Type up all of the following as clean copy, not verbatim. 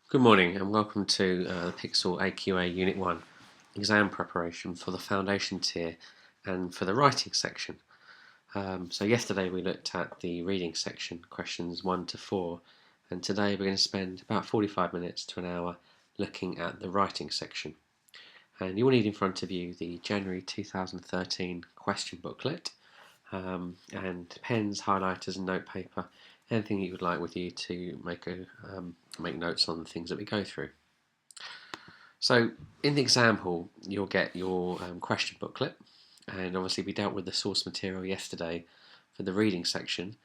Good morning and welcome to the Pixel AQA Unit 1 exam preparation for the foundation tier and for the writing section. So yesterday we looked at the reading section, questions 1 to 4, and today we're going to spend about 45 minutes to an hour looking at the writing section. And you will need in front of you the January 2013 question booklet, and pens, highlighters and notepaper, anything you would like with you to make notes on the things that we go through. So in the example, you'll get your question booklet, and obviously we dealt with the source material yesterday for the reading section,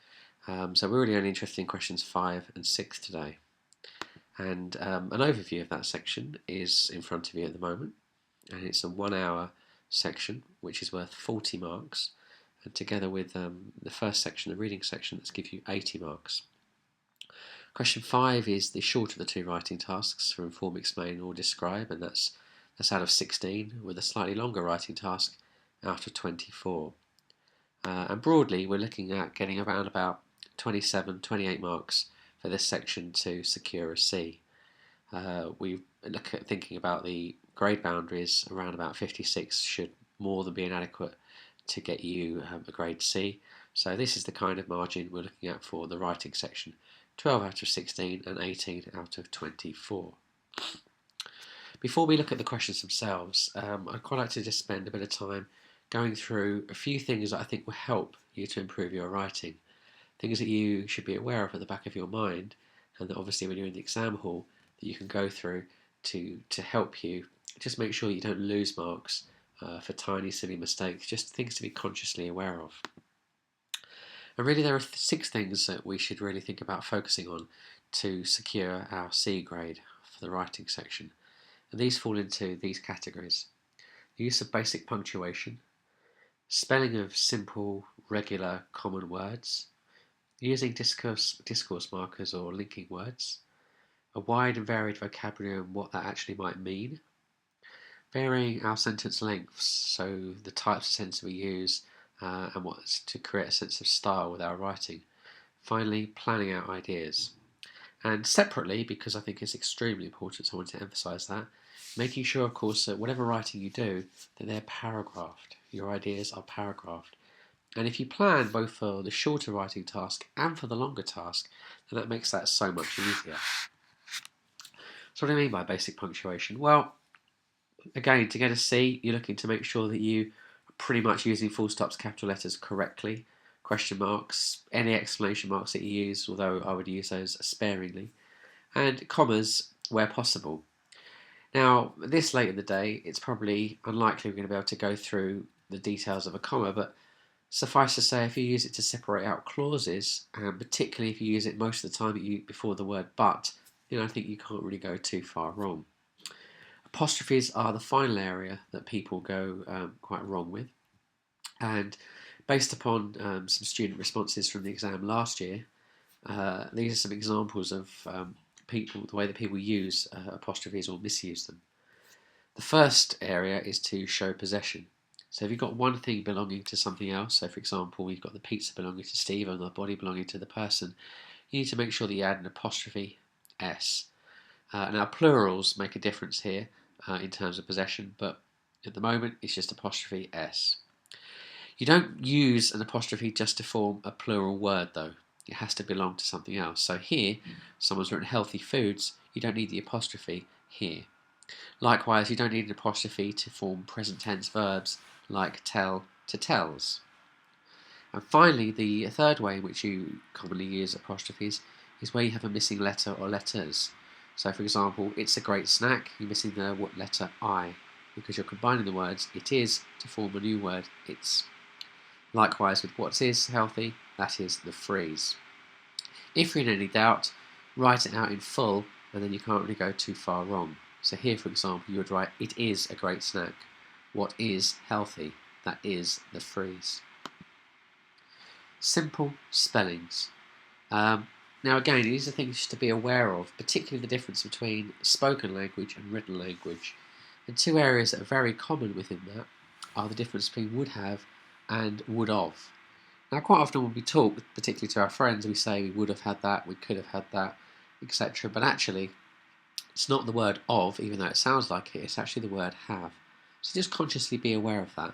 so we're really only interested in questions 5 and 6 today. And an overview of that section is in front of you at the moment, and it's a 1 hour section which is worth 40 marks, and together with the first section, the reading section, that's give you 80 marks. Question 5 is the shorter of the two writing tasks for inform, explain or describe, and that's out of 16, with a slightly longer writing task out of 24. And broadly we're looking at getting around about 27, 28 marks for this section to secure a C. We look at thinking about the grade boundaries, around about 56 should more than be inadequate to get you a grade C. So this is the kind of margin we're looking at for the writing section. 12 out of 16 and 18 out of 24. Before we look at the questions themselves, I'd quite like to just spend a bit of time going through a few things that I think will help you to improve your writing. Things that you should be aware of at the back of your mind, and that obviously when you're in the exam hall that you can go through to help you. Just make sure you don't lose marks for tiny silly mistakes, just things to be consciously aware of. And really there are 6 things that we should really think about focusing on to secure our C grade for the writing section. And these fall into these categories: the use of basic punctuation, spelling of simple, regular, common words, using discourse markers or linking words, a wide and varied vocabulary and what that actually might mean, varying our sentence lengths, so the types of sentences we use and what's to create a sense of style with our writing. Finally, planning out ideas. And separately, because I think it's extremely important, so I want to emphasise that, making sure, of course, that whatever writing you do, that they're paragraphed. Your ideas are paragraphed. And if you plan both for the shorter writing task and for the longer task, then that makes that so much easier. So what do I mean by basic punctuation? Well, again, to get a C, you're looking to make sure that you are pretty much using full stops, capital letters correctly, question marks, any exclamation marks that you use, although I would use those sparingly, and commas where possible. Now, this late in the day, it's probably unlikely we're going to be able to go through the details of a comma, but suffice to say, if you use it to separate out clauses, and particularly if you use it most of the time before the word but, I think you can't really go too far wrong. Apostrophes are the final area that people go quite wrong with, and based upon some student responses from the exam last year, these are some examples of the way that people use apostrophes or misuse them. The first area is to show possession. So if you've got one thing belonging to something else, so for example you've got the pizza belonging to Steve and the body belonging to the person, you need to make sure that you add an apostrophe S. Now plurals make a difference here in terms of possession, but at the moment it's just apostrophe S. You don't use an apostrophe just to form a plural word though. It has to belong to something else. So here, someone's written healthy foods, you don't need the apostrophe here. Likewise, you don't need an apostrophe to form present tense verbs like tell to tells. And finally, the third way in which you commonly use apostrophes is where you have a missing letter or letters. So for example, it's a great snack, you're missing the letter I, because you're combining the words it is to form a new word it's. Likewise with what is healthy, that is the phrase. If you're in any doubt, write it out in full and then you can't really go too far wrong. So here for example you would write it is a great snack. What is healthy? That is the phrase. Simple spellings. Now again, these are things to be aware of, particularly the difference between spoken language and written language. And 2 areas that are very common within that are the difference between would have and would have. Now quite often when we talk, particularly to our friends, we say we would have had that, we could have had that, etc. But actually, It's not the word of, even though it sounds like it, it's actually the word have. So just consciously be aware of that.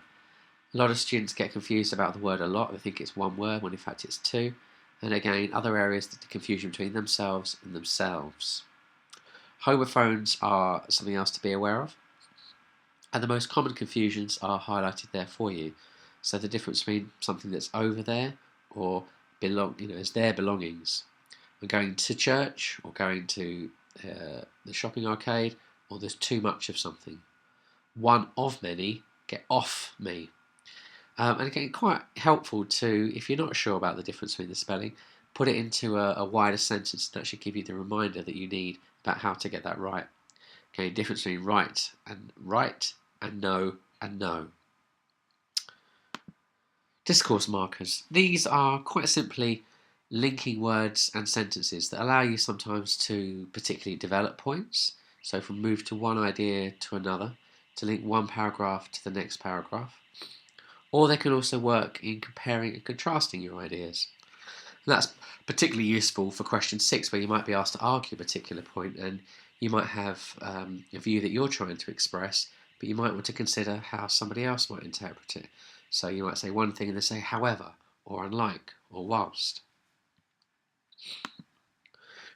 A lot of students get confused about the word a lot. They think it's one word when in fact it's two. And again, other areas, the confusion between themselves and themselves. Homophones are something else to be aware of. And the most common confusions are highlighted there for you. So the difference between something that's over there or is their belongings. We're going to church or going to the shopping arcade, or there's too much of something. One of many, get off me. And again, quite helpful to, if you're not sure about the difference between the spelling, put it into a wider sentence that should give you the reminder that you need about how to get that right. Okay, difference between right and no and no. Discourse markers. These are quite simply linking words and sentences that allow you sometimes to particularly develop points. So from move to one idea to another, to link one paragraph to the next paragraph. Or they can also work in comparing and contrasting your ideas. And that's particularly useful for question 6, where you might be asked to argue a particular point, and you might have a view that you're trying to express, but you might want to consider how somebody else might interpret it. So you might say one thing and then say however, or unlike, or whilst.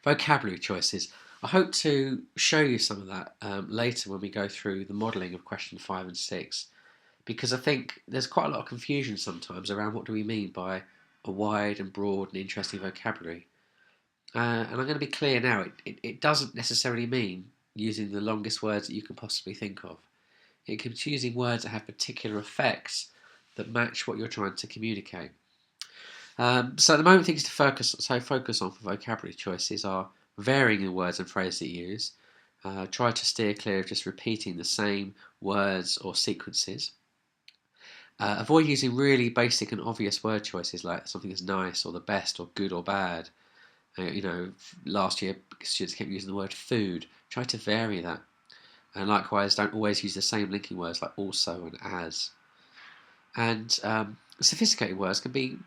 Vocabulary choices. I hope to show you some of that later when we go through the modelling of question 5 and 6, because I think there's quite a lot of confusion sometimes around what do we mean by a wide and broad and interesting vocabulary. And I'm going to be clear now, it doesn't necessarily mean using the longest words that you can possibly think of. It can be using words that have particular effects that match what you're trying to communicate. So at the moment, things to focus on for vocabulary choices are varying the words and phrases that you use. Try to steer clear of just repeating the same words or sequences. Avoid using really basic and obvious word choices like something that's nice or the best or good or bad. Last year students kept using the word food. Try to vary that. And likewise, don't always use the same linking words like also and as. And sophisticated words can be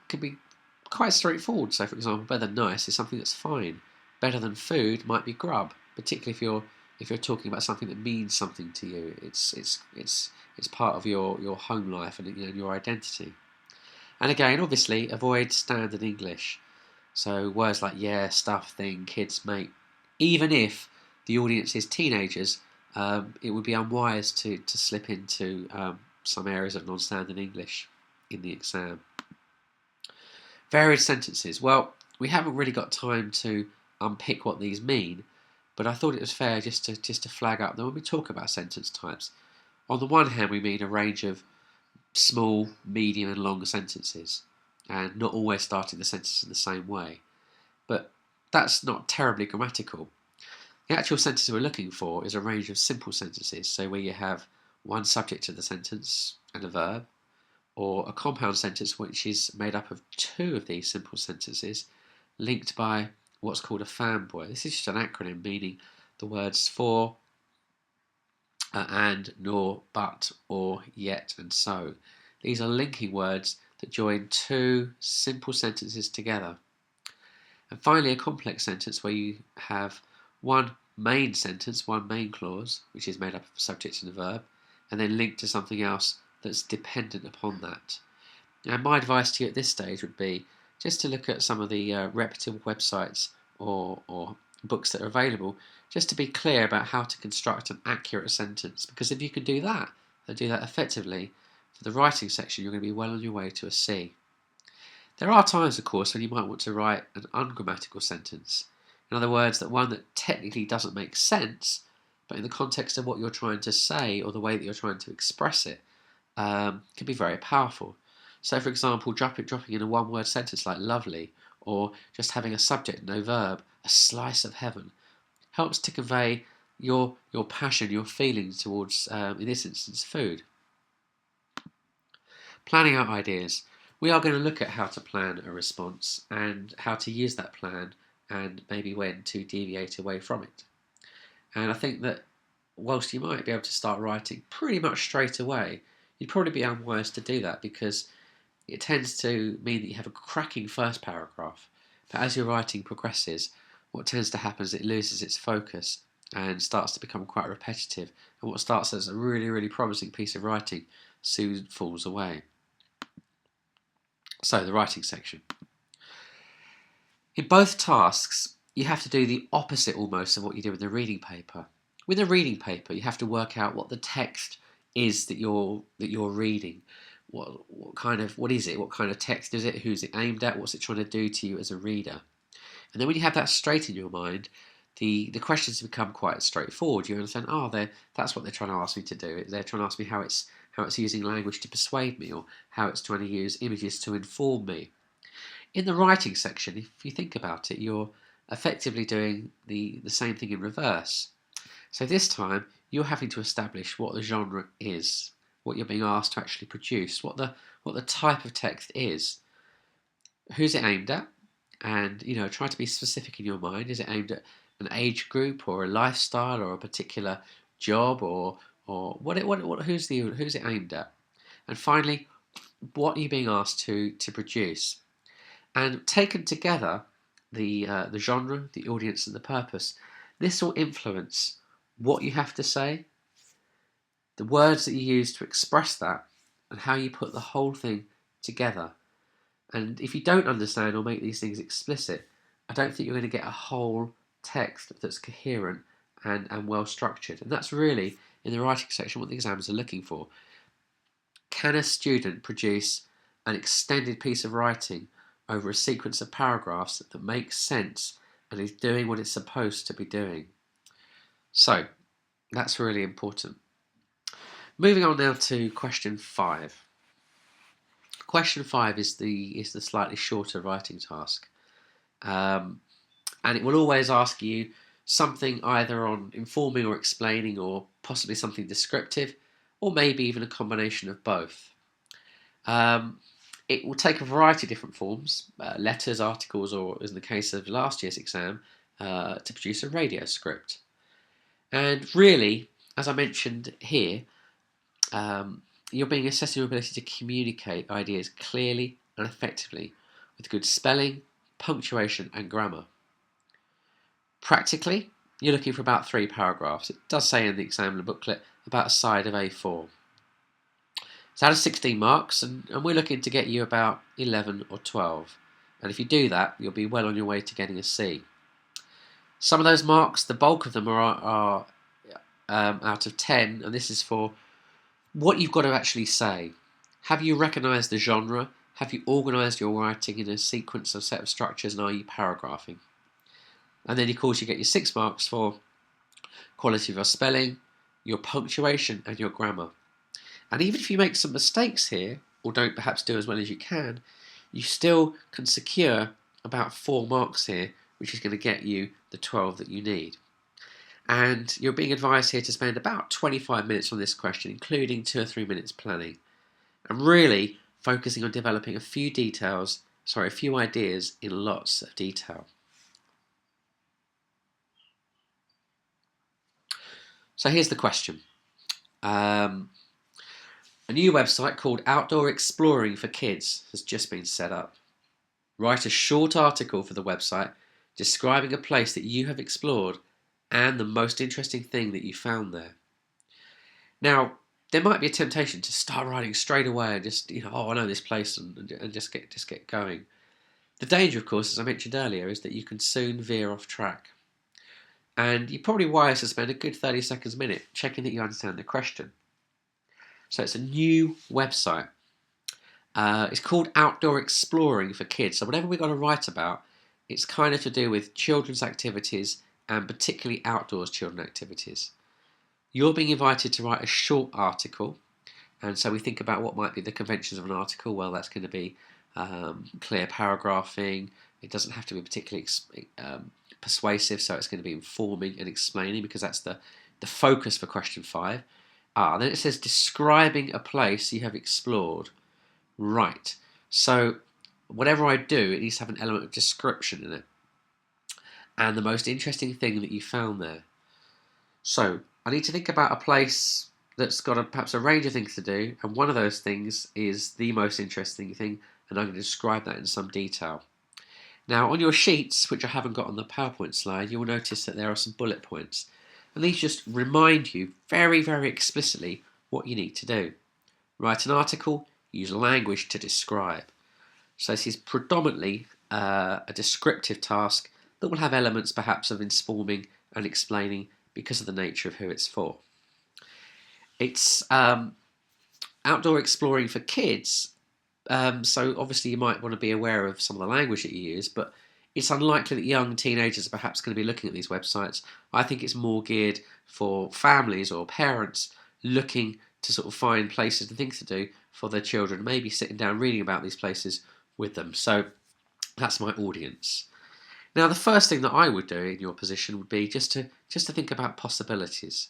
quite straightforward. So, for example, better than nice is something that's fine. Better than food might be grub, particularly if you're talking about something that means something to you. It's part of your home life and your identity. And again, obviously, avoid standard English. So words like yeah, stuff, thing, kids, mate. Even if the audience is teenagers, it would be unwise to slip into some areas of non-standard English in the exam. Varied sentences. Well, we haven't really got time to unpick what these mean, but I thought it was fair just to flag up that when we talk about sentence types, on the one hand we mean a range of small, medium and long sentences, and not always starting the sentence in the same way. But that's not terribly grammatical. The actual sentence we're looking for is a range of simple sentences, so where you have one subject of the sentence and a verb, or a compound sentence which is made up of two of these simple sentences linked by what's called a fanboy. This is just an acronym meaning the words for, and, nor, but, or, yet, and so. These are linking words that join two simple sentences together. And finally, a complex sentence where you have one main sentence, one main clause, which is made up of a subject and a verb, and then linked to something else that's dependent upon that. And my advice to you at this stage would be just to look at some of the reputable websites or books that are available, just to be clear about how to construct an accurate sentence. Because if you can do that, and do that effectively, for the writing section, you're going to be well on your way to a C. There are times, of course, when you might want to write an ungrammatical sentence. In other words, that one that technically doesn't make sense, but in the context of what you're trying to say or the way that you're trying to express it, can be very powerful. So, for example, dropping in a one-word sentence like lovely, or just having a subject, no verb, a slice of heaven, helps to convey your passion, your feelings towards, in this instance, food. Planning out ideas. We are going to look at how to plan a response and how to use that plan and maybe when to deviate away from it. And I think that whilst you might be able to start writing pretty much straight away, you'd probably be unwise to do that because it tends to mean that you have a cracking first paragraph. But as your writing progresses, what tends to happen is it loses its focus and starts to become quite repetitive. And what starts as a really, really promising piece of writing soon falls away. So, the writing section. In both tasks, you have to do the opposite almost of what you do with the reading paper. With a reading paper, you have to work out what the text is that you're reading. What is it? What kind of text is it? Who's it aimed at? What's it trying to do to you as a reader? And then when you have that straight in your mind, the questions become quite straightforward. You understand, that's what they're trying to ask me to do. They're trying to ask me how it's using language to persuade me, or how it's trying to use images to inform me. In the writing section, if you think about it, you're effectively doing the same thing in reverse. So this time, you're having to establish what the genre is, what you're being asked to actually produce, what the type of text is, who's it aimed at, and try to be specific in your mind. Is it aimed at an age group, or a lifestyle, or a particular job, or who's it aimed at? And finally, what are you being asked to produce? And taken together, the genre, the audience, and the purpose, this will influence what you have to say, the words that you use to express that, and how you put the whole thing together. And if you don't understand or make these things explicit, I don't think you're going to get a whole text that's coherent and well structured. And that's really, in the writing section, what the exams are looking for. Can a student produce an extended piece of writing over a sequence of paragraphs that makes sense and is doing what it's supposed to be doing? So, that's really important. Moving on now to question 5. Question 5 is the slightly shorter writing task, and it will always ask you something either on informing or explaining, or possibly something descriptive, or maybe even a combination of both. It will take a variety of different forms, letters, articles, or, as in the case of last year's exam, to produce a radio script. And really, as I mentioned here, you're being assessing your ability to communicate ideas clearly and effectively with good spelling, punctuation, and grammar. Practically, you're looking for about 3 paragraphs. It does say in the examiner booklet about a side of A4. It's out of 16 marks, and we're looking to get you about 11 or 12. And if you do that, you'll be well on your way to getting a C. Some of those marks, the bulk of them are out of 10, and this is for what you've got to actually say. Have you recognised the genre? Have you organised your writing in a sequence of set of structures, and are you paragraphing? And then, of course, you get your 6 marks for quality of your spelling, your punctuation, and your grammar. And even if you make some mistakes here, or don't perhaps do as well as you can, you still can secure about 4 marks here, which is going to get you the 12 that you need. And you're being advised here to spend about 25 minutes on this question, including 2 or 3 minutes planning, and really focusing on developing a few ideas in lots of detail. So here's the question. A new website called Outdoor Exploring for Kids has just been set up. Write a short article for the website describing a place that you have explored and the most interesting thing that you found there. Now, there might be a temptation to start writing straight away and just, I know this place, and just get going. The danger, of course, as I mentioned earlier, is that you can soon veer off track. And you're probably wise to spend a good 30 seconds a minute checking that you understand the question. So it's a new website. It's called Outdoor Exploring for Kids. So whatever we've got to write about, it's kind of to do with children's activities, and particularly outdoors children activities. You're being invited to write a short article, and so we think about what might be the conventions of an article. Well, that's going to be clear paragraphing. It doesn't have to be particularly persuasive, so it's going to be informing and explaining, because that's the focus for question 5. Then it says describing a place you have explored. Right, so whatever I do, it needs to have an element of description in it, and the most interesting thing that you found there. So I need to think about a place that's got perhaps a range of things to do, and one of those things is the most interesting thing, and I'm going to describe that in some detail. Now, on your sheets, which I haven't got on the PowerPoint slide, you'll notice that there are some bullet points. And these just remind you very, very explicitly what you need to do. Write an article, use language to describe. So this is predominantly a descriptive task that will have elements perhaps of informing and explaining because of the nature of who it's for. It's outdoor exploring for kids, so obviously you might want to be aware of some of the language that you use, but it's unlikely that young teenagers are perhaps going to be looking at these websites. I think it's more geared for families or parents looking to sort of find places and things to do for their children, maybe sitting down reading about these places with them. So that's my audience. Now, the first thing that I would do in your position would be just to think about possibilities.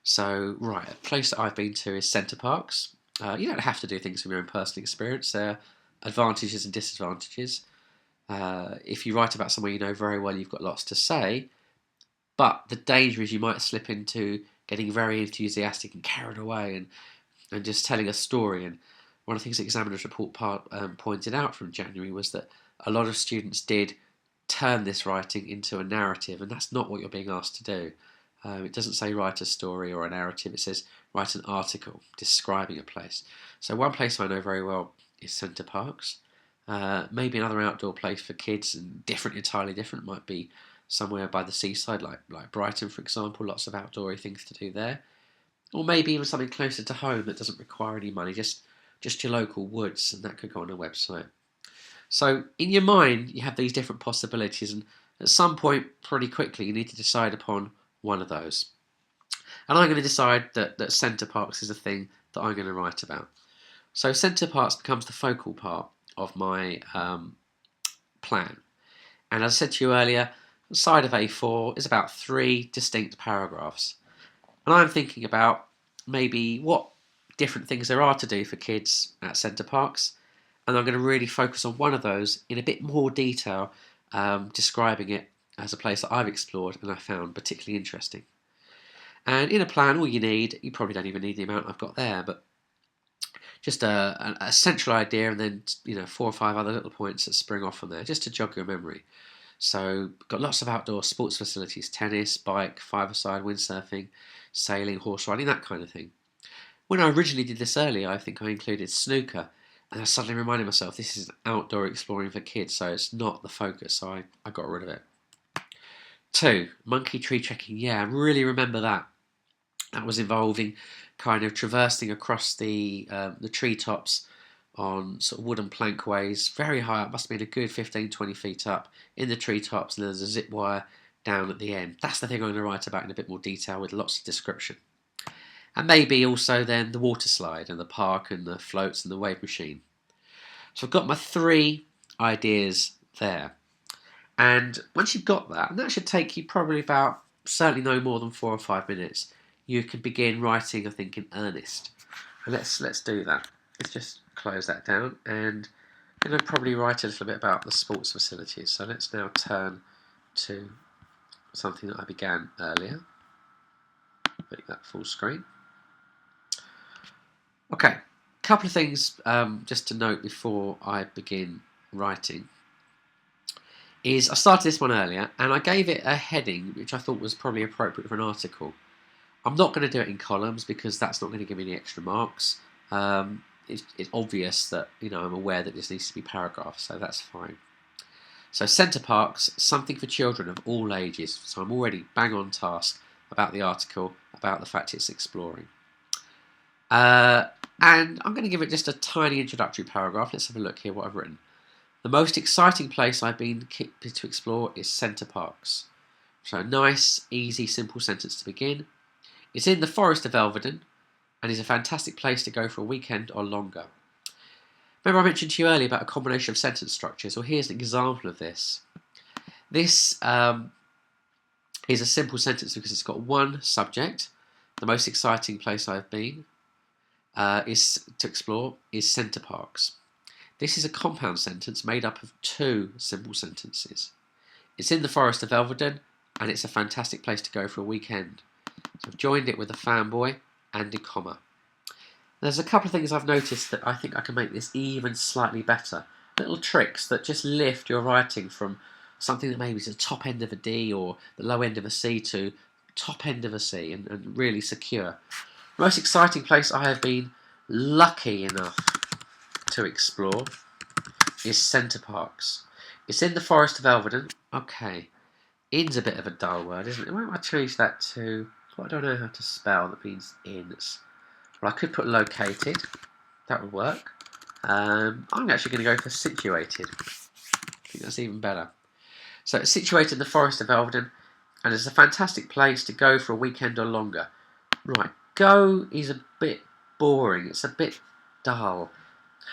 So, right, a place that I've been to is Center Parcs. You don't have to do things from your own personal experience. There are advantages and disadvantages. If you write about somewhere you know very well, you've got lots to say. But the danger is you might slip into getting very enthusiastic and carried away and just telling a story. And one of the things the examiner's report pointed out from January was that a lot of students did turn this writing into a narrative, and that's not what you're being asked to do. It doesn't say write a story or a narrative, it says write an article describing a place. So one place I know very well is Center Parcs. Maybe another outdoor place for kids, and entirely different, might be somewhere by the seaside, like Brighton, for example. Lots of outdoory things to do there. Or maybe even something closer to home that doesn't require any money, just your local woods, and that could go on a website. So in your mind, you have these different possibilities, and at some point, pretty quickly, you need to decide upon one of those. And I'm going to decide that Center Parcs is a thing that I'm going to write about. So Center Parcs becomes the focal part of my plan. And as I said to you earlier, the side of A4 is about 3 distinct paragraphs. And I'm thinking about maybe what different things there are to do for kids at Center Parcs. And I'm going to really focus on one of those in a bit more detail, describing it as a place that I've explored and I found particularly interesting. And in a plan, all you probably don't even need the amount I've got there, but just a central idea, and then 4 or 5 other little points that spring off from there, just to jog your memory. So got lots of outdoor sports facilities: tennis, bike, five-a-side, windsurfing, sailing, horse riding, that kind of thing. When I originally did this earlier, I think I included snooker, and I suddenly reminded myself this is outdoor exploring for kids, so it's not the focus, so I got rid of it. 2, monkey tree trekking. Yeah, I really remember that. That was involving kind of traversing across the treetops on sort of wooden plankways, very high up, must have been a good 15, 20 feet up in the treetops, and there's a zip wire down at the end. That's the thing I'm going to write about in a bit more detail with lots of description. And maybe also then the water slide and the park and the floats and the wave machine. So I've got my 3 ideas there. And once you've got that, and that should take you probably about, certainly no more than 4 or 5 minutes, you can begin writing, I think, in earnest. And let's do that. Let's just close that down, and I'm going to probably write a little bit about the sports facilities. So let's now turn to something that I began earlier. Make that full screen. Okay, a couple of things just to note before I begin writing is I started this one earlier, and I gave it a heading which I thought was probably appropriate for an article. I'm not going to do it in columns because that's not going to give me any extra marks. It's obvious that I'm aware that this needs to be paragraphs, so that's fine. So Center Parcs, something for children of all ages. So I'm already bang on task about the article, about the fact it's exploring. And I'm going to give it just a tiny introductory paragraph. Let's have a look here what I've written. The most exciting place I've been to explore is Center Parcs. So a nice, easy, simple sentence to begin. It's in the Forest of Elvedon and is a fantastic place to go for a weekend or longer. Remember I mentioned to you earlier about a combination of sentence structures? Well, here's an example of this. This is a simple sentence because it's got one subject. The most exciting place I've been is to explore is Center Parcs. This is a compound sentence made up of 2 simple sentences. It's in the Forest of Elvedon and it's a fantastic place to go for a weekend. So I've joined it with a fanboy and a comma. There's a couple of things I've noticed that I think I can make this even slightly better. Little tricks that just lift your writing from something that maybe is the top end of a D or the low end of a C to top end of a sea and really secure. The most exciting place I have been lucky enough to explore is Center Parcs. It's in the Forest of Elvedon. Okay, in's a bit of a dull word, isn't it? Why don't I change that to what I don't know how to spell that means ins? Well, I could put located. That would work. I'm actually going to go for situated. I think that's even better. So it's situated in the Forest of Elvedon, and it's a fantastic place to go for a weekend or longer. Right, go is a bit boring. It's a bit dull.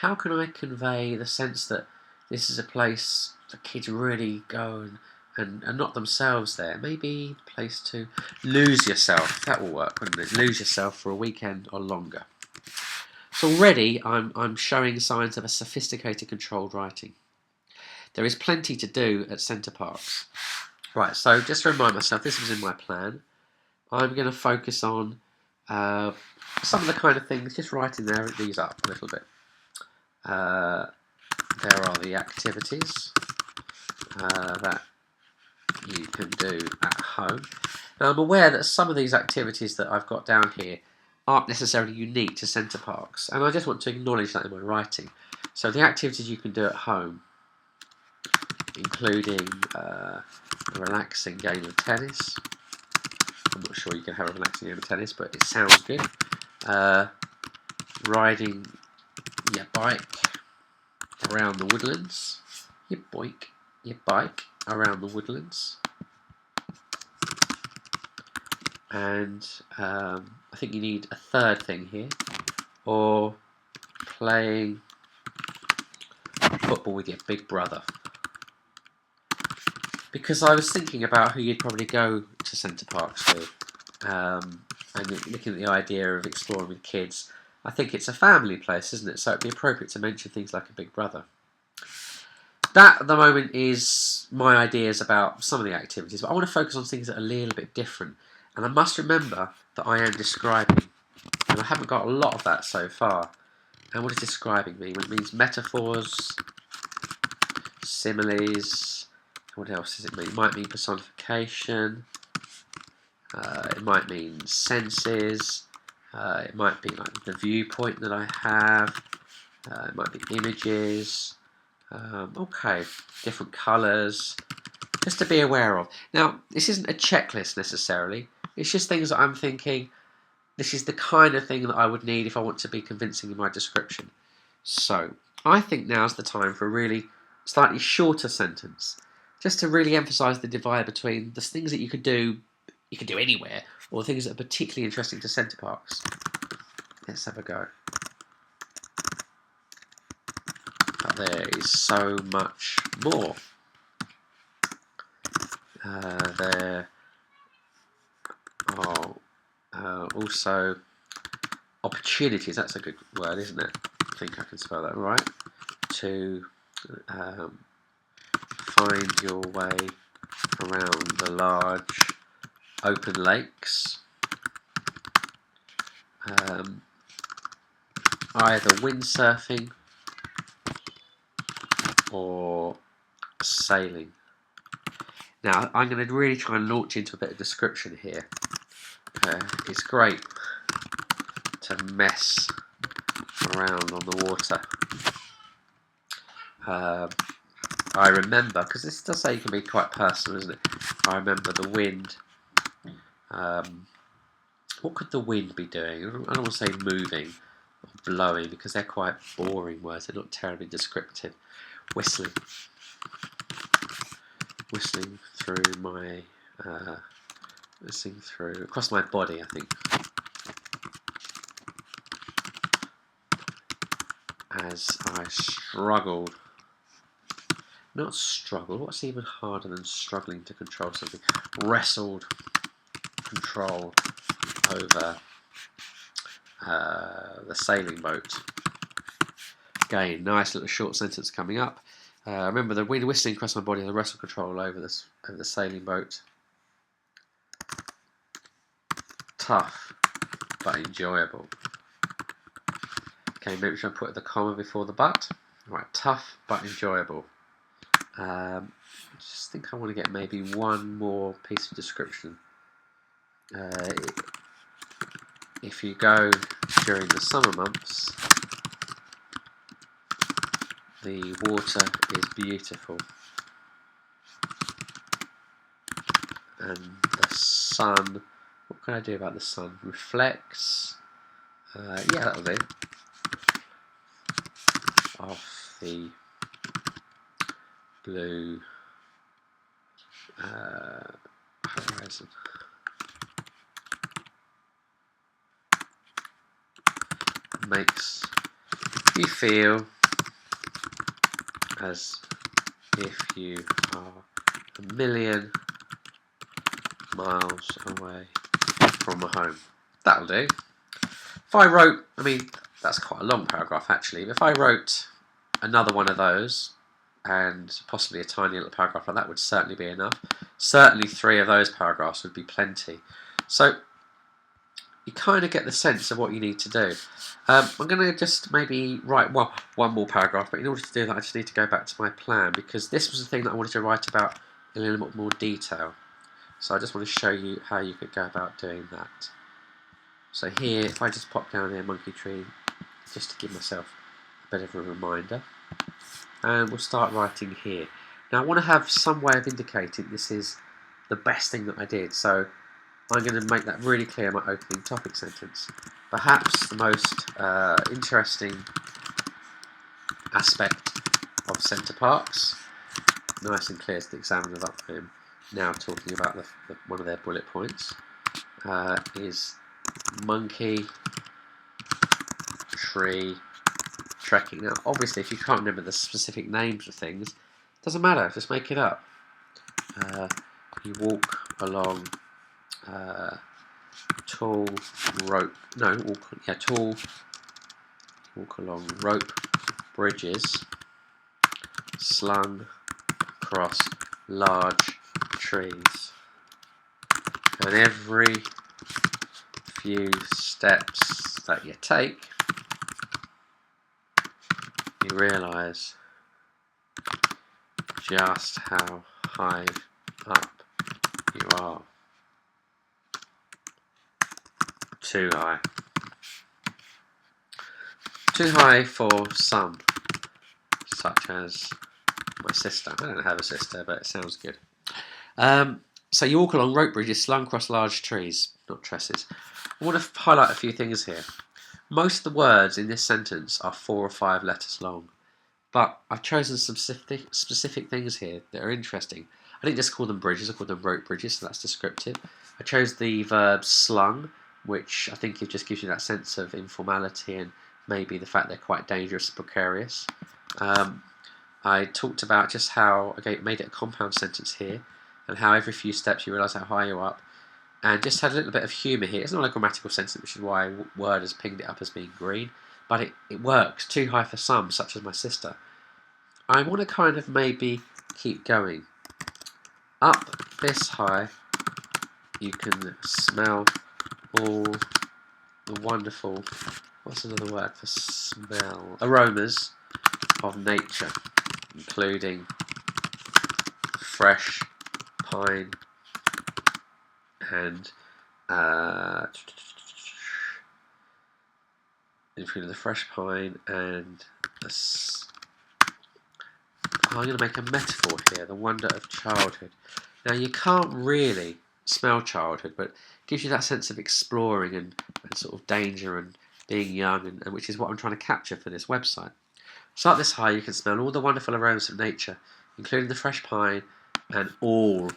How can I convey the sense that this is a place that kids really go and not themselves there? Maybe a place to lose yourself. That will work, wouldn't it? Lose yourself for a weekend or longer. So already I'm showing signs of a sophisticated controlled writing. There is plenty to do at Center Parcs. Right, so just to remind myself, this was in my plan. I'm going to focus on some of the kind of things, just writing these up a little bit. There are the activities that you can do at home. Now I'm aware that some of these activities that I've got down here aren't necessarily unique to Center Parcs, and I just want to acknowledge that in my writing. So the activities you can do at home, including a relaxing game of tennis. I'm not sure you can have a relaxing game of tennis, but it sounds good. Riding your bike around the woodlands. Your bike around the woodlands. And I think you need a third thing here, or playing football with your big brother. Because I was thinking about who you'd probably go to Center Parcs with, and looking at the idea of exploring with kids. I think it's a family place, isn't it? So it'd be appropriate to mention things like a big brother. That, at the moment, is my ideas about some of the activities, but I want to focus on things that are a little bit different. And I must remember that I am describing, and I haven't got a lot of that so far. And what does describing mean? Well, it means metaphors, similes. What else does it mean? It might mean personification. It might mean senses. It might be like the viewpoint that I have. It might be images. Okay, different colours. Just to be aware of. Now, this isn't a checklist necessarily. It's just things that I'm thinking, this is the kind of thing that I would need if I want to be convincing in my description. So, I think now's the time for a really slightly shorter sentence, just to really emphasise the divide between the things that you could do anywhere, or things that are particularly interesting to Center Parcs. Let's have a go. But there is so much more. There are also opportunities. That's a good word, isn't it? I think I can spell that right. To find your way around the large open lakes, either windsurfing or sailing. Now, I'm going to really try and launch into a bit of description here. It's great to mess around on the water. I remember, because this does say it can be quite personal, isn't it? I remember the wind. What could the wind be doing? I don't want to say moving or blowing, because they're quite boring words. They're not terribly descriptive. Whistling. Whistling through my, across my body, I think. As I struggled. Not struggled, what's even harder than struggling to control something? Wrestled control over the sailing boat. Again, nice little short sentence coming up. Remember the wind whistling across my body, the wrestle control over the sailing boat. Tough, but enjoyable. Okay, maybe should I put the comma before the but? Right, tough but enjoyable. I just think I want to get maybe one more piece of description. if you go during the summer months, the water is beautiful and the sun, what can I do about the sun? Reflects, yeah, that'll do, off the blue horizon. Makes you feel as if you are a million miles away from home. That'll do. If I wrote, I mean, that's quite a long paragraph actually, but if I wrote another one of those and possibly a tiny little paragraph like that would certainly be enough. Certainly 3 of those paragraphs would be plenty. So you kind of get the sense of what you need to do. I'm going to just maybe write one more paragraph, but in order to do that I just need to go back to my plan, because this was the thing that I wanted to write about in a little bit more detail. So I just want to show you how you could go about doing that. So here, if I just pop down here, monkey tree, just to give myself a bit of a reminder, and we'll start writing here. Now I want to have some way of indicating this is the best thing that I did, so I'm going to make that really clear in my opening topic sentence. Perhaps the most interesting aspect of Center Parcs, nice and clear to the examiner that I'm now talking about one of their bullet points, is monkey tree trekking. Now obviously if you can't remember the specific names of things, it doesn't matter, just make it up. You walk along tall along rope bridges slung across large trees, and every few steps that you take you realise just how high up you are. Too high. Too high for some, such as my sister. I don't have a sister, but it sounds good. So you walk along rope bridges slung across large trees, not tresses. I want to highlight a few things here. Most of the words in this sentence are 4 or 5 letters long, but I've chosen some specific things here that are interesting. I didn't just call them bridges, I called them rope bridges, so that's descriptive. I chose the verb slung, which I think it just gives you that sense of informality and maybe the fact they're quite dangerous and precarious. I talked about just how I made it a compound sentence here, and how every few steps you realise how high you're up, and just had a little bit of humour here. It's not a grammatical sentence, which is why Word has pinged it up as being green, but it works. Too high for some, such as my sister. I want to kind of maybe keep going. Up this high, you can smell all the wonderful, what's another word for smell? Aromas of nature, including fresh pine and including the fresh pine and I'm going to make a metaphor here, the wonder of childhood. Now you can't really smell childhood, but it gives you that sense of exploring and sort of danger and being young, and which is what I'm trying to capture for this website. So up this high you can smell all the wonderful aromas of nature, including the fresh pine and all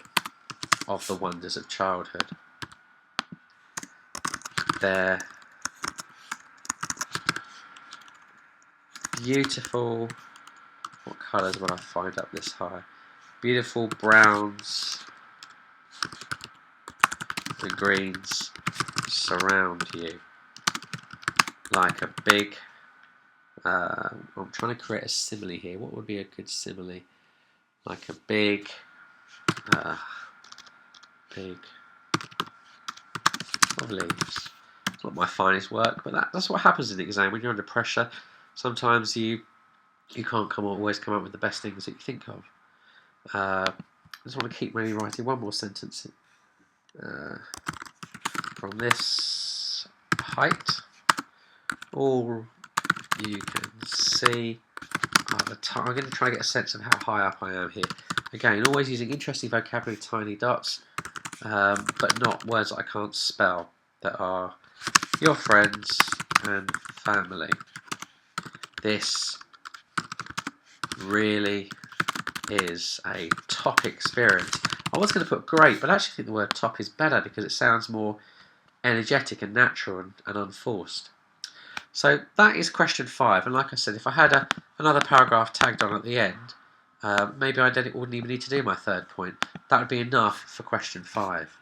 of the wonders of childhood. They're beautiful. What colours will I find up this high? Beautiful browns and greens surround you like a big. I'm trying to create a simile here. What would be a good simile? Like a big of leaves. It's not my finest work, but that's what happens in the exam when you're under pressure. Sometimes you can't always come up with the best things that you think of. I just want to keep maybe writing one more sentence. from this height, all you can see are the I'm going to try and get a sense of how high up I am here. Again, always using interesting vocabulary, tiny dots, but not words that I can't spell, that are your friends and family. This really is a top experience. I was going to put great, but I actually think the word top is better because it sounds more energetic and natural and unforced. So that is question 5, and like I said, if I had another paragraph tagged on at the end, maybe I wouldn't even need to do my third point. That would be enough for question 5.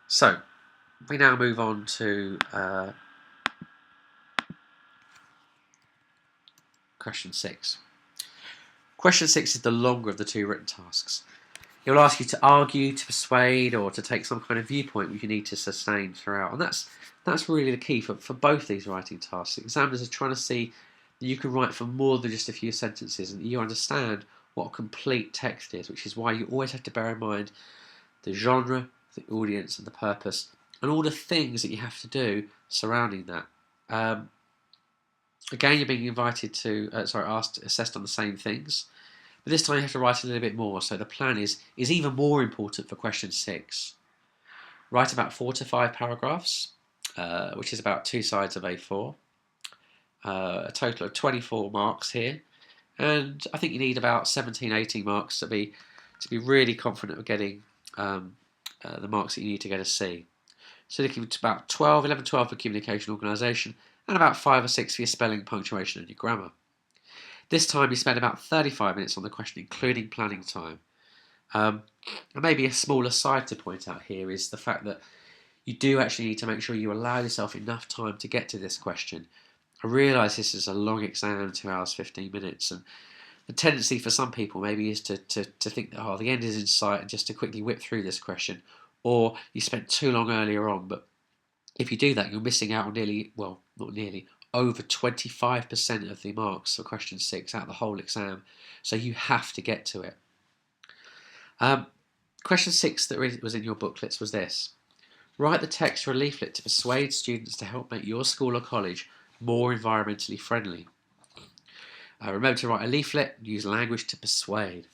So we now move on to question 6. Question 6 is the longer of the two written tasks. It will ask you to argue, to persuade, or to take some kind of viewpoint which you need to sustain throughout. And that's really the key for both these writing tasks. Examiners are trying to see that you can write for more than just a few sentences and that you understand what a complete text is, which is why you always have to bear in mind the genre, the audience, and the purpose, and all the things that you have to do surrounding that. Again, you're being invited to, assessed on the same things. But this time you have to write a little bit more, so the plan is even more important for question 6. Write about 4 to 5 paragraphs, which is about 2 sides of A4. A total of 24 marks here, and I think you need about 17, 18 marks to be really confident of getting the marks that you need to get a C. So looking at about 11, 12 for communication organisation, and about 5 or 6 for your spelling, punctuation, and your grammar. This time you spend about 35 minutes on the question, including planning time. And maybe a small aside to point out here is the fact that you do actually need to make sure you allow yourself enough time to get to this question. I realise this is a long exam, 2 hours, 15 minutes, and the tendency for some people maybe is to think that, oh, the end is in sight, and just to quickly whip through this question, or you spent too long earlier on. But if you do that, you're missing out on over 25% of the marks for question 6 out of the whole exam. So you have to get to it. Question 6 that was in your booklets was this. Write the text for a leaflet to persuade students to help make your school or college more environmentally friendly. Remember to write a leaflet and use language to persuade.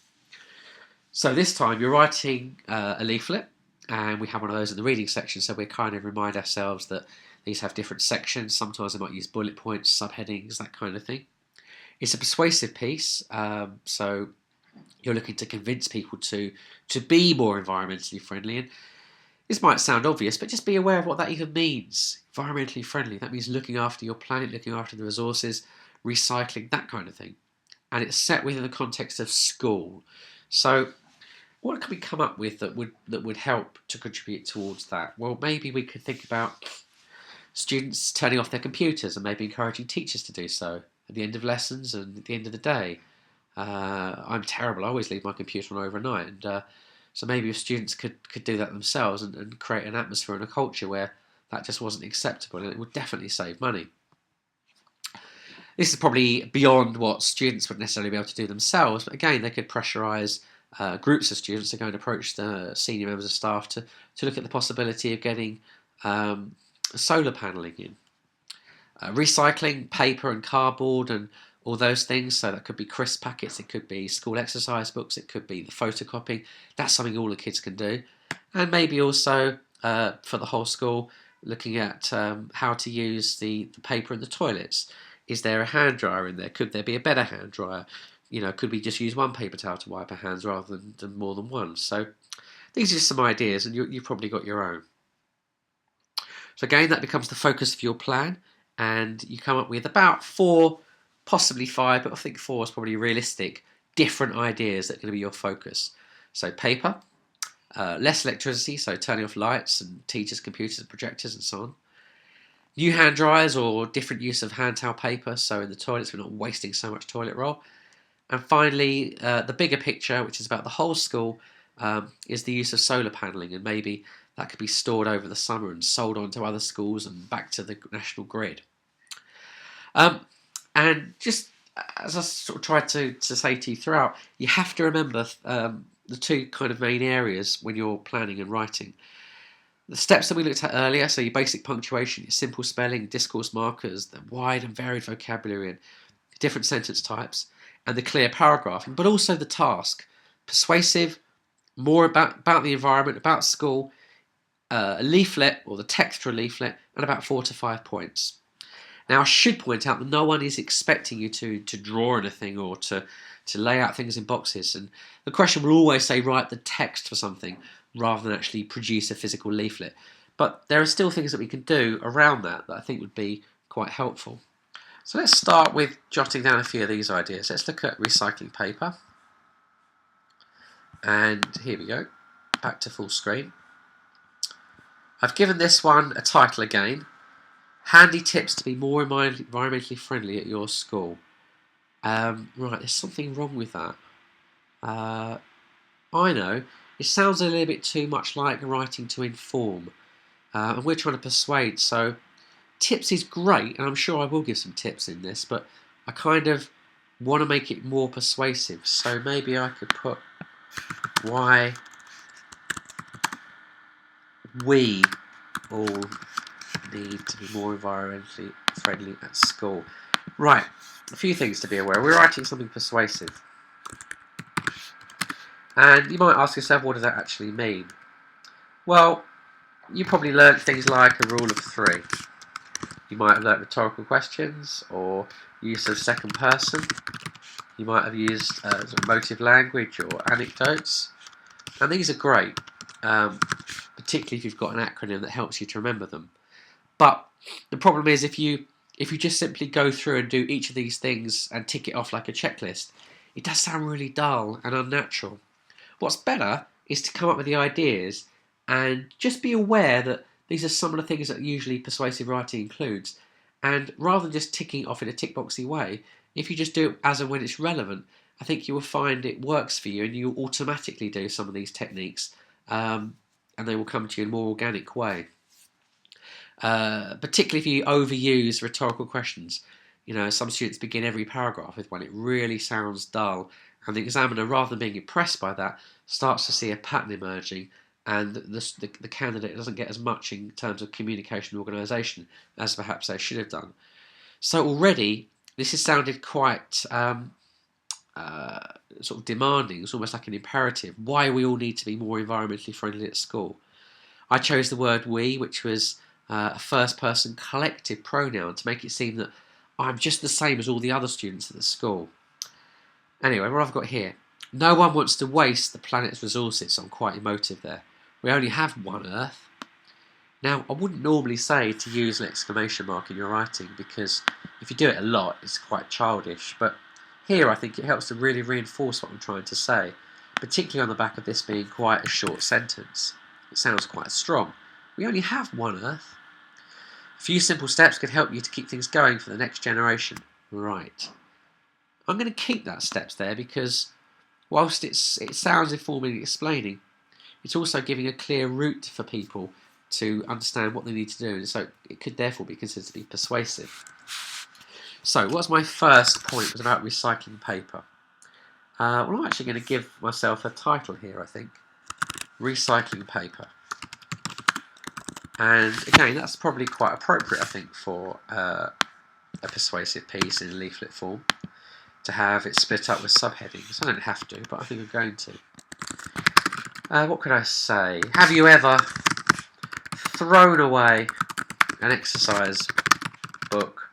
So this time you're writing a leaflet, and we have one of those in the reading section, so we kind of remind ourselves that these have different sections. Sometimes I might use bullet points, subheadings, that kind of thing. It's a persuasive piece, so you're looking to convince people to be more environmentally friendly. And this might sound obvious, but just be aware of what that even means. Environmentally friendly, that means looking after your planet, looking after the resources, recycling, that kind of thing. And it's set within the context of school. So what can we come up with that would help to contribute towards that? Well, maybe we could think about students turning off their computers and maybe encouraging teachers to do so at the end of lessons and at the end of the day. I'm terrible. I always leave my computer on overnight, and so maybe if students could do that themselves and create an atmosphere and a culture where that just wasn't acceptable, and it would definitely save money. This is probably beyond what students would necessarily be able to do themselves, but again, they could pressurise groups of students to go and approach the senior members of staff to look at the possibility of getting solar panelling in. Recycling paper and cardboard and all those things, so that could be crisp packets, it could be school exercise books, it could be the photocopying. That's something all the kids can do. And maybe also for the whole school, looking at how to use the paper in the toilets. Is there a hand dryer in there? Could there be a better hand dryer? Could we just use one paper towel to wipe our hands rather than more than one? So these are just some ideas, and you've probably got your own. So again, that becomes the focus of your plan, and you come up with about 4, possibly 5, but I think 4 is probably realistic, different ideas that are going to be your focus. So paper, less electricity, so turning off lights and teachers' computers and projectors and so on. New hand dryers or different use of hand towel paper, so in the toilets we're not wasting so much toilet roll. And finally, the bigger picture, which is about the whole school, is the use of solar panelling, and maybe that could be stored over the summer and sold on to other schools and back to the national grid. And just as I sort of tried to say to you throughout, you have to remember the 2 kind of main areas when you're planning and writing. The steps that we looked at earlier, so your basic punctuation, your simple spelling, discourse markers, the wide and varied vocabulary and different sentence types, and the clear paragraphing, but also the task. Persuasive, more about the environment, about school, a leaflet or the text for a leaflet, and about 4 to 5 points. Now, I should point out that no one is expecting you to draw anything or to lay out things in boxes. And the question will always say, write the text for something rather than actually produce a physical leaflet. But there are still things that we can do around that I think would be quite helpful. So let's start with jotting down a few of these ideas. Let's look at recycling paper. And here we go, back to full screen. I've given this one a title again. Handy tips to be more environmentally friendly at your school. Right, there's something wrong with that. I know, it sounds a little bit too much like writing to inform. And we're trying to persuade, so tips is great, and I'm sure I will give some tips in this, but I kind of want to make it more persuasive. So maybe I could put why we all need to be more environmentally friendly at school. Right, a few things to be aware. We're writing something persuasive. And you might ask yourself, what does that actually mean? Well, you probably learnt things like a rule of 3. You might have learnt rhetorical questions or use of second person. You might have used sort of motive language or anecdotes. And these are great, particularly if you've got an acronym that helps you to remember them. But the problem is if you just simply go through and do each of these things and tick it off like a checklist, it does sound really dull and unnatural. What's better is to come up with the ideas and just be aware that these are some of the things that usually persuasive writing includes. And rather than just ticking it off in a tick-boxy way, if you just do it as and when it's relevant, I think you will find it works for you and you'll automatically do some of these techniques and they will come to you in a more organic way. Particularly if you overuse rhetorical questions. You know, some students begin every paragraph with one. It really sounds dull, and the examiner, rather than being impressed by that, starts to see a pattern emerging, and the candidate doesn't get as much in terms of communication and organisation as perhaps they should have done. So already, this has sounded quite sort of demanding. It's almost like an imperative. Why we all need to be more environmentally friendly at school. I chose the word we, which was a first-person collective pronoun to make it seem that I'm just the same as all the other students at the school. Anyway, what I've got here. No one wants to waste the planet's resources, so I'm quite emotive there. We only have one Earth. Now, I wouldn't normally say to use an exclamation mark in your writing because if you do it a lot, it's quite childish. But here I think it helps to really reinforce what I'm trying to say, particularly on the back of this being quite a short sentence. It sounds quite strong. We only have one Earth. A few simple steps could help you to keep things going for the next generation. Right. I'm going to keep that steps there because whilst it sounds informally explaining, it's also giving a clear route for people to understand what they need to do, and so it could therefore be considered to be persuasive. So, what's my first point? It was about recycling paper. Well, I'm actually going to give myself a title here, I think. Recycling paper. And again, that's probably quite appropriate, I think, for a persuasive piece in leaflet form, to have it split up with subheadings. I don't have to, but I think I'm going to. What could I say? Have you ever thrown away an exercise book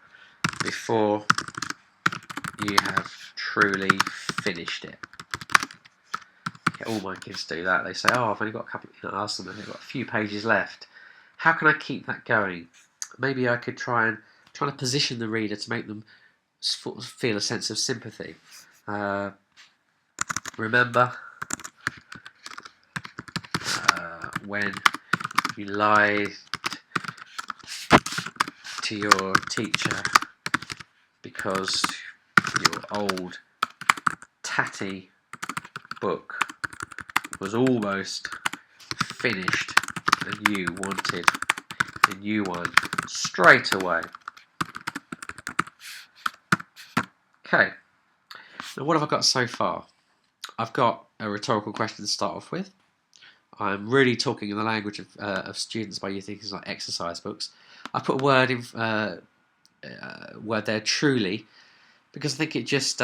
before you have truly finished it? Yeah, all my kids do that. They say, "Oh, I've only got a couple." I ask them, "I've got a few pages left. How can I keep that going?" Maybe I could try to position the reader to make them feel a sense of sympathy. Remember when you lied to your teacher because your old tatty book was almost finished and you wanted a new one straight away. Okay, now what have I got so far? I've got a rhetorical question to start off with. I'm really talking in the language of students by using things like exercise books. I put a word in word there, truly, because I think it just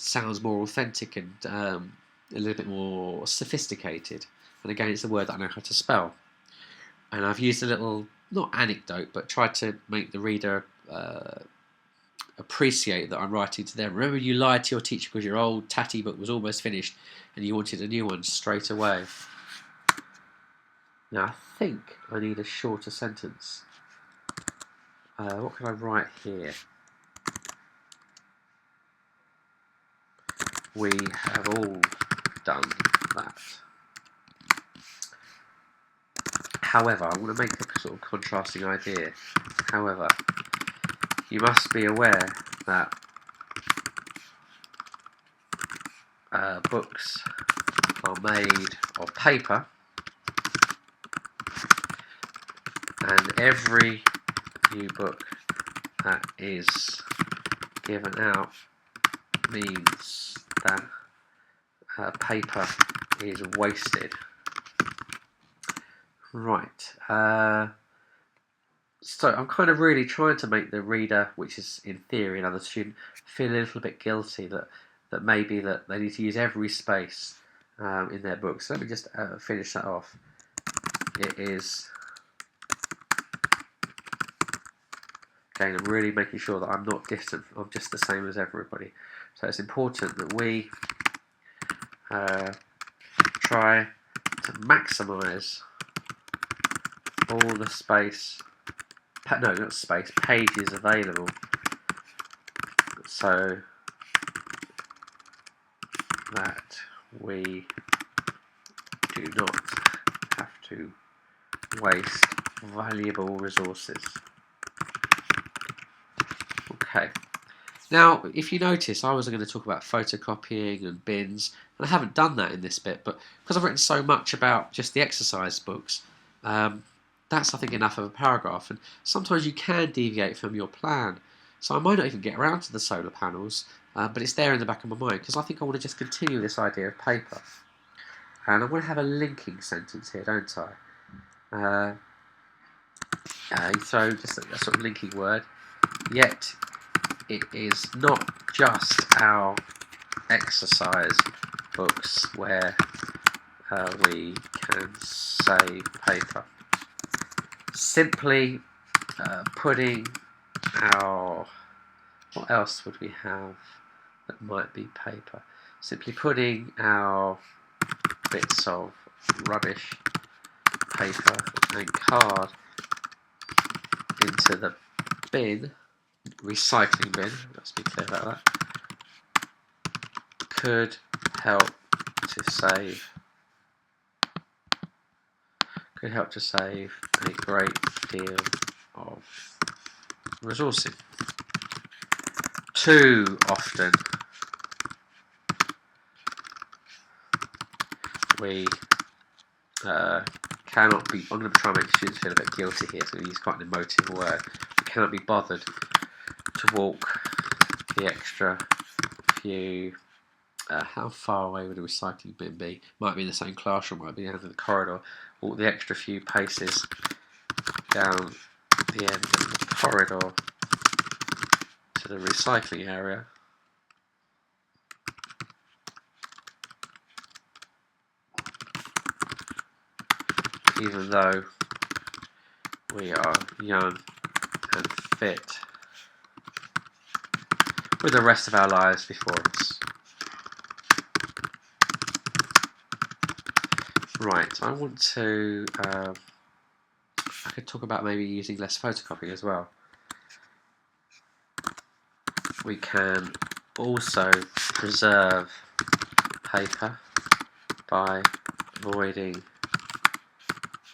sounds more authentic and a little bit more sophisticated. And again, it's a word that I know how to spell. And I've used a little, not anecdote, but tried to make the reader appreciate that I'm writing to them. Remember, you lied to your teacher because your old tatty book was almost finished and you wanted a new one straight away. Now, I think I need a shorter sentence. What can I write here? We have all done that. However, I want to make a sort of contrasting idea. However, you must be aware that books are made of paper, and every new book that is given out means that paper is wasted. Right. So I'm kind of really trying to make the reader, which is in theory another student, feel a little bit guilty that maybe that they need to use every space in their book. So let me just finish that off. It is, again, I'm really making sure that I'm not distant. I'm just the same as everybody. So it's important that we try to maximise all the space, no, not space, pages available, so that we do not have to waste valuable resources. Okay. Now, if you notice, I was going to talk about photocopying and bins, and I haven't done that in this bit, but because I've written so much about just the exercise books, that's, I think, enough of a paragraph. And sometimes you can deviate from your plan. So I might not even get around to the solar panels, but it's there in the back of my mind, because I think I want to just continue this idea of paper. And I want to have a linking sentence here, don't I? So just a sort of linking word. Yet it is not just our exercise books where we can save paper. Simply putting our, what else would we have that might be paper? Simply putting our bits of rubbish, paper and card into the bin, recycling bin, let's be clear about that, could help to save a great deal of resourcing. Too often we cannot be, I'm going to try and make students feel a bit guilty here, so I'm going to use quite an emotive word. We cannot be bothered to walk the extra few, how far away would a recycling bin be? Might be in the same classroom, might be in the corridor. Walk the extra few paces down the end of the corridor to the recycling area. Even though we are young and fit, with the rest of our lives before us. Right, I want to, I could talk about maybe using less photocopying as well. We can also preserve paper by avoiding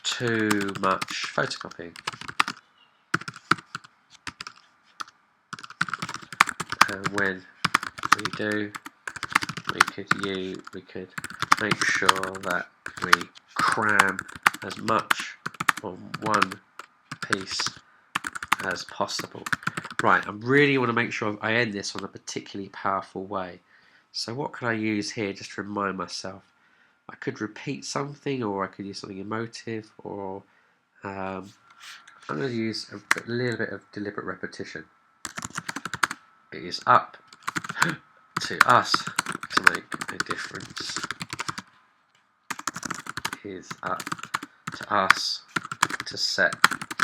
too much photocopying. And when we do, we could make sure that we cram as much on one piece as possible. Right, I really want to make sure I end this on a particularly powerful way. So what can I use here just to remind myself? I could repeat something, or I could use something emotive, or I'm going to use a little bit of deliberate repetition. It is up to us to make a difference. It is up to us to set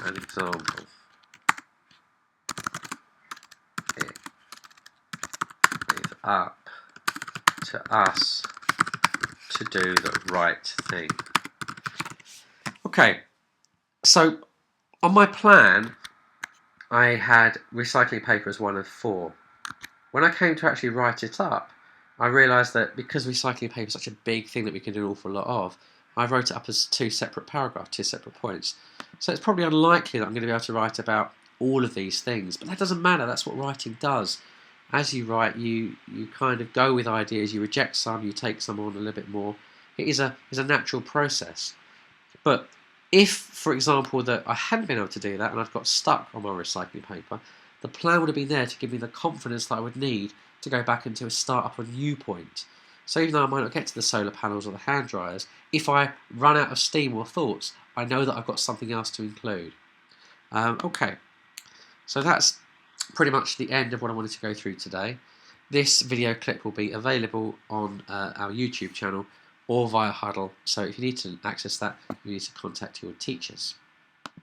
an example. It is up to us to do the right thing. Okay, so on my plan, I had recycling paper as one of 4. When I came to actually write it up, I realised that because recycling paper is such a big thing that we can do an awful lot of, I wrote it up as 2 separate paragraphs, 2 separate points. So it's probably unlikely that I'm going to be able to write about all of these things, but that doesn't matter. That's what writing does. As you write, you kind of go with ideas, you reject some, you take some on a little bit more. It is a natural process. But if, for example, that I hadn't been able to do that and I've got stuck on my recycling paper, the plan would have been there to give me the confidence that I would need to go back and to start up a new point. So even though I might not get to the solar panels or the hand dryers, if I run out of steam or thoughts, I know that I've got something else to include. Okay, so that's pretty much the end of what I wanted to go through today. This video clip will be available on our YouTube channel or via Huddle, so if you need to access that, you need to contact your teachers.